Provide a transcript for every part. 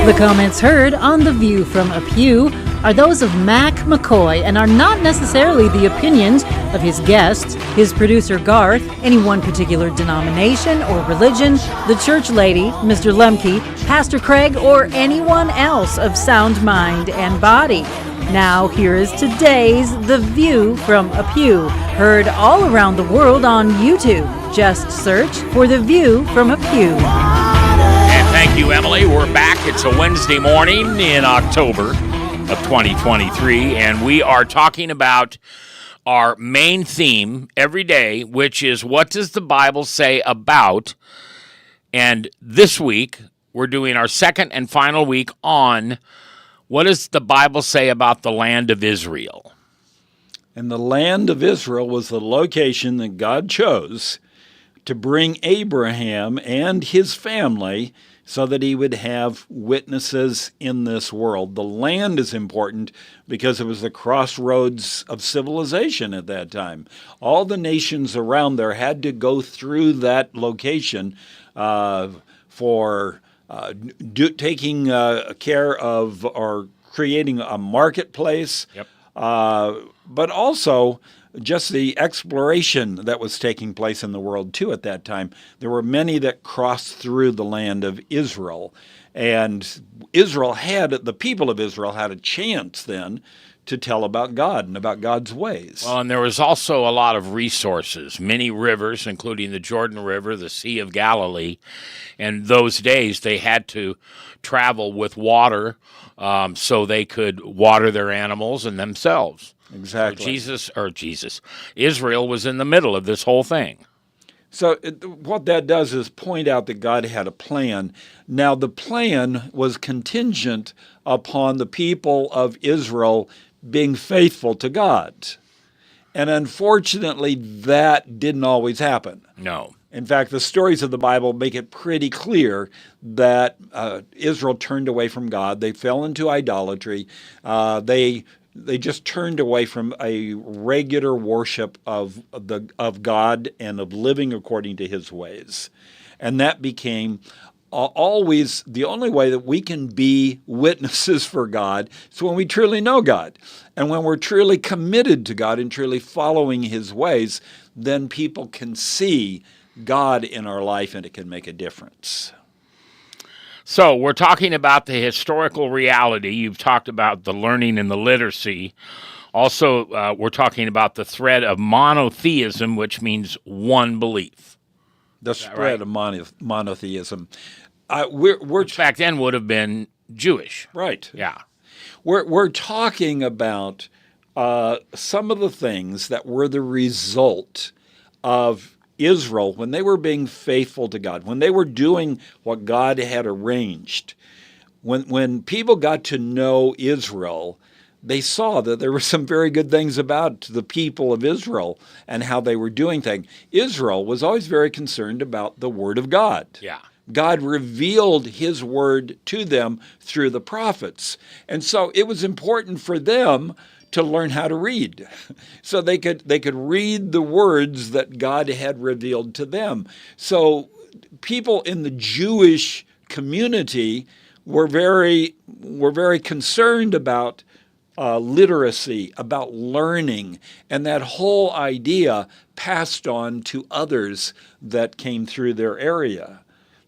The comments heard on The View From A Pew are those of Mckoy and are not necessarily the opinions of his guests, his producer Garth, any one particular denomination or religion, the church lady, Mr. Lemke, Pastor Craig, or anyone else of sound mind and body. Now here is today's The View From A Pew, heard all around the world on YouTube. Just search for The View From A Pew. Thank you, Emily. We're back. It's a Wednesday morning in October of 2023, and we are talking about our main theme every day, which is what does the Bible say about? And this week, we're doing our second and final week on what does the Bible say about the land of Israel? And the land of Israel was the location that God chose to bring Abraham and his family so that he would have witnesses in this world. The land is important because it was the crossroads of civilization at that time. All the nations around there had to go through that location for taking care of or creating a marketplace, but also just the exploration that was taking place in the world, too, at that time. There were many that crossed through the land of Israel. And the people of Israel had a chance then to tell about God and about God's ways. Well, and there was also a lot of resources, many rivers, including the Jordan River, the Sea of Galilee. And those days, they had to travel with water so they could water their animals and themselves. Exactly. So Israel was in the middle of this whole thing. So what that does is point out that God had a plan. Now, the plan was contingent upon the people of Israel being faithful to God. And unfortunately, that didn't always happen. No. In fact, the stories of the Bible make it pretty clear that Israel turned away from God. They fell into idolatry. They just turned away from a regular worship of God and of living according to his ways. And that became always the only way that we can be witnesses for God is when we truly know God. And when we're truly committed to God and truly following his ways, then people can see God in our life and it can make a difference. So we're talking about the historical reality. You've talked about the learning and the literacy. Also, we're talking about the thread of monotheism, which means one belief. The spread of monotheism. Which back then would have been Jewish. Right. Yeah. We're talking about some of the things that were the result of Israel, when they were being faithful to God, when they were doing what God had arranged, when people got to know Israel, they saw that there were some very good things about the people of Israel and how they were doing things. Israel was always very concerned about the Word of God. Yeah. God revealed his word to them through the prophets. And so it was important for them to learn how to read, so they could read the words that God had revealed to them. So people in the Jewish community were very concerned about literacy, about learning, and that whole idea passed on to others that came through their area.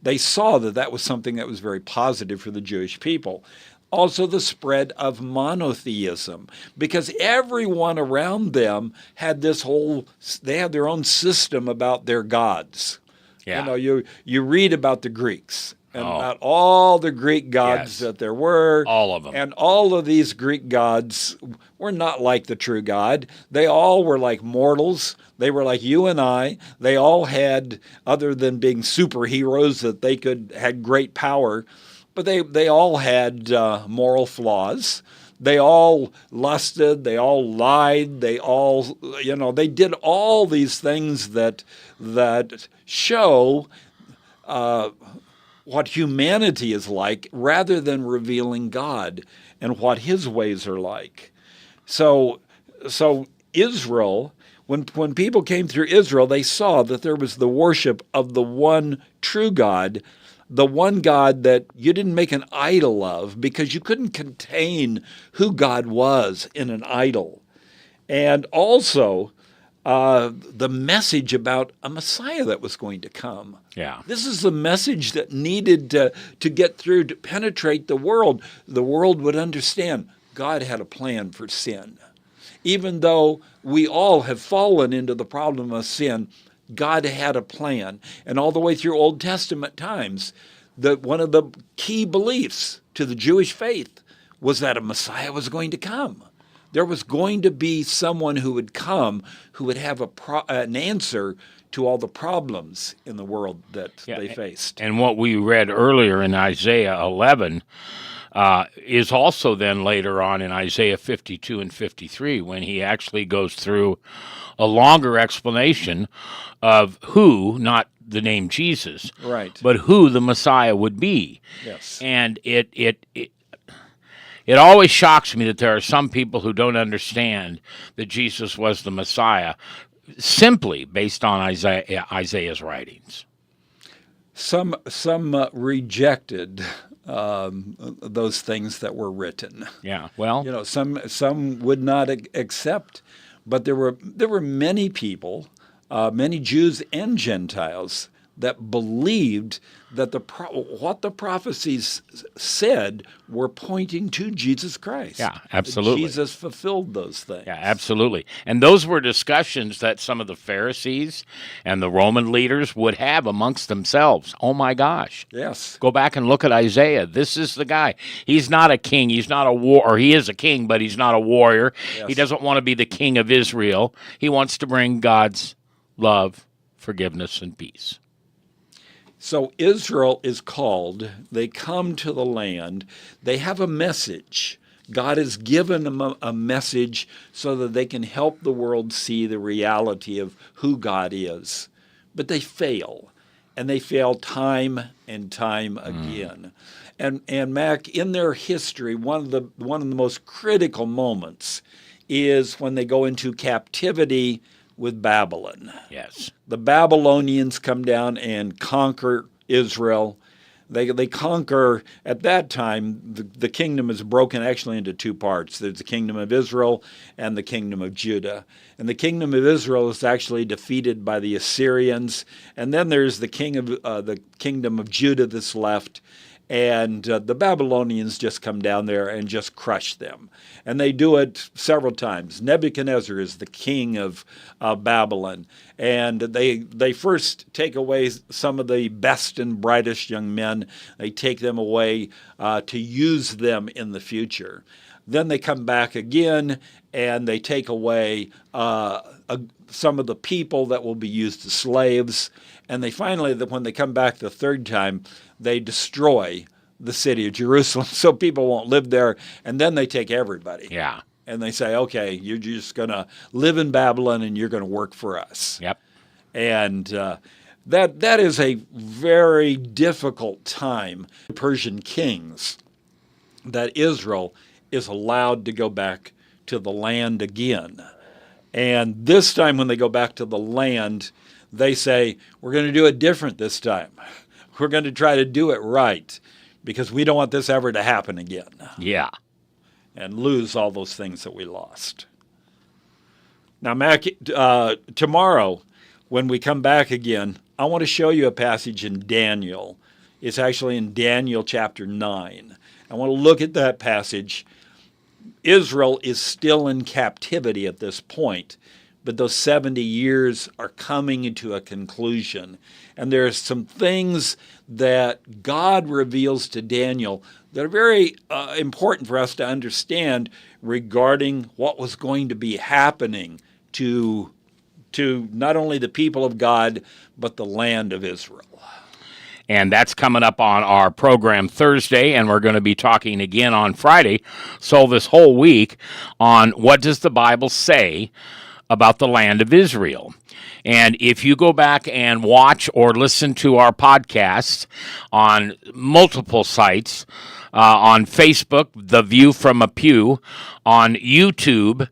They saw that that was something that was very positive for the Jewish people. Also the spread of monotheism, because everyone around them had they had their own system about their gods. Yeah. You read about the Greeks and about all the Greek gods that there were. All of them. And all of these Greek gods were not like the true God. They all were like mortals. They were like you and I. They all had, other than being superheroes, that they had great power, but they all had moral flaws. They all lusted. They all lied. They all, they did all these things that show what humanity is like, rather than revealing God and what his ways are like. So Israel When people came through Israel, they saw that there was the worship of the one true God, the one God that you didn't make an idol of because you couldn't contain who God was in an idol. And also the message about a Messiah that was going to come. Yeah. This is the message that needed to get through, to penetrate the world. The world would understand God had a plan for sin. Even though we all have fallen into the problem of sin, God had a plan. And all the way through Old Testament times, one of the key beliefs to the Jewish faith was that a Messiah was going to come. There was going to be someone who would come who would have an answer to all the problems in the world that they faced. And what we read earlier in Isaiah 11 is also then later on in Isaiah 52 and 53 when he actually goes through a longer explanation of who, not the name Jesus, right, but who the Messiah would be. Yes. And it always shocks me that there are some people who don't understand that Jesus was the Messiah simply based on Isaiah's writings. Some rejected those things that were written. Yeah, well, some would not accept, but there were many people, many Jews and Gentiles, that believed that what the prophecies said were pointing to Jesus Christ. Yeah, absolutely. Jesus fulfilled those things. Yeah, absolutely. And those were discussions that some of the Pharisees and the Roman leaders would have amongst themselves. Oh my gosh. Yes. Go back and look at Isaiah. This is the guy. He's not a king. He's not a or he is a king, but he's not a warrior. Yes. He doesn't want to be the king of Israel. He wants to bring God's love, forgiveness, and peace. So Israel is called, they come to the land, they have a message. God has given them a message so that they can help the world see the reality of who God is. But they fail, and they fail time and time again. And Mac, in their history, one of the most critical moments is when they go into captivity with Babylon. Yes. The Babylonians come down and conquer Israel. They conquer, at that time, the kingdom is broken actually into two parts. There's the kingdom of Israel and the kingdom of Judah. And the kingdom of Israel is actually defeated by the Assyrians. And then there's the kingdom of Judah that's left. And the Babylonians just come down there and just crush them. And they do it several times. Nebuchadnezzar is the king of Babylon. And they first take away some of the best and brightest young men. They take them away to use them in the future. Then they come back again and they take away some of the people that will be used as slaves. And they finally, when they come back the third time, they destroy the city of Jerusalem so people won't live there. And then they take everybody. Yeah. And they say, okay, you're just going to live in Babylon and you're going to work for us. Yep. And that is a very difficult time. Persian kings, that Israel is allowed to go back to the land again. And this time when they go back to the land, they say, we're going to do it different this time. We're going to try to do it right because we don't want this ever to happen again. Yeah. And lose all those things that we lost. Now, Mac, tomorrow when we come back again, I want to show you a passage in Daniel. It's actually in Daniel chapter 9. I want to look at that passage. Israel is still in captivity at this point, but those 70 years are coming into a conclusion. And there are some things that God reveals to Daniel that are very important for us to understand regarding what was going to be happening to not only the people of God, but the land of Israel. And that's coming up on our program Thursday, and we're going to be talking again on Friday. So this whole week on what does the Bible say about the land of Israel. And if you go back and watch or listen to our podcast on multiple sites, on Facebook, The View From A Pew, on YouTube.com,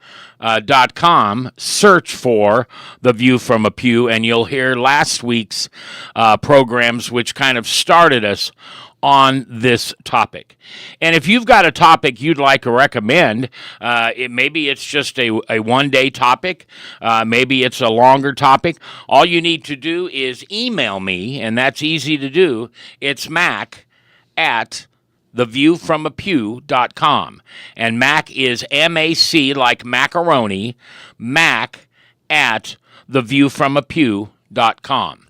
search for The View From A Pew, and you'll hear last week's programs, which kind of started us on this topic. And if you've got a topic you'd like to recommend, maybe it's just a one-day topic, maybe it's a longer topic, all you need to do is email me, and that's easy to do. It's Mac at theviewfromapew.com. And Mac is M-A-C, like macaroni, Mac at theviewfromapew.com.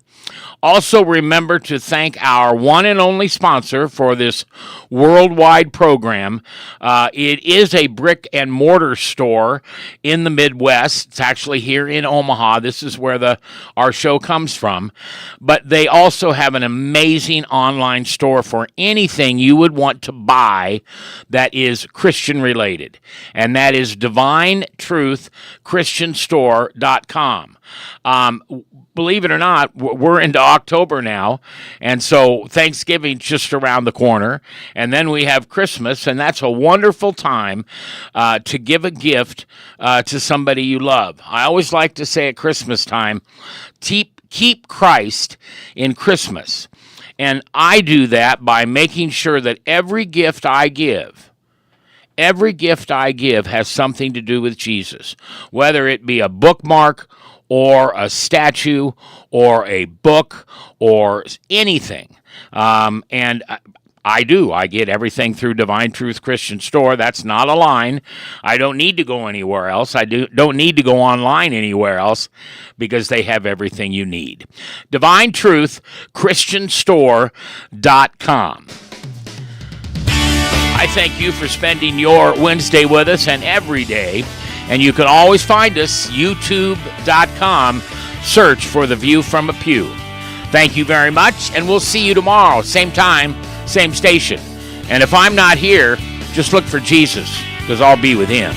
Also, remember to thank our one and only sponsor for this worldwide program. It is a brick and mortar store in the Midwest. It's actually here in Omaha. This is where our show comes from. But they also have an amazing online store for anything you would want to buy that is Christian related. And that is DivineTruthChristianStore.com. Believe it or not, we're into October now, and so Thanksgiving's just around the corner, and then we have Christmas, and that's a wonderful time to give a gift to somebody you love. I always like to say at Christmas time, keep Christ in Christmas, and I do that by making sure that every gift I give has something to do with Jesus, whether it be a bookmark or a statue or a book or anything. And I get everything through Divine Truth Christian Store. That's not a line. I don't need to go anywhere else. I don't need to go online anywhere else because they have everything you need. DivineTruthChristianStore.com. I thank you for spending your Wednesday with us and every day. And you can always find us, youtube.com. Search for The View From A Pew. Thank you very much, and we'll see you tomorrow. Same time, same station. And if I'm not here, just look for Jesus, because I'll be with him.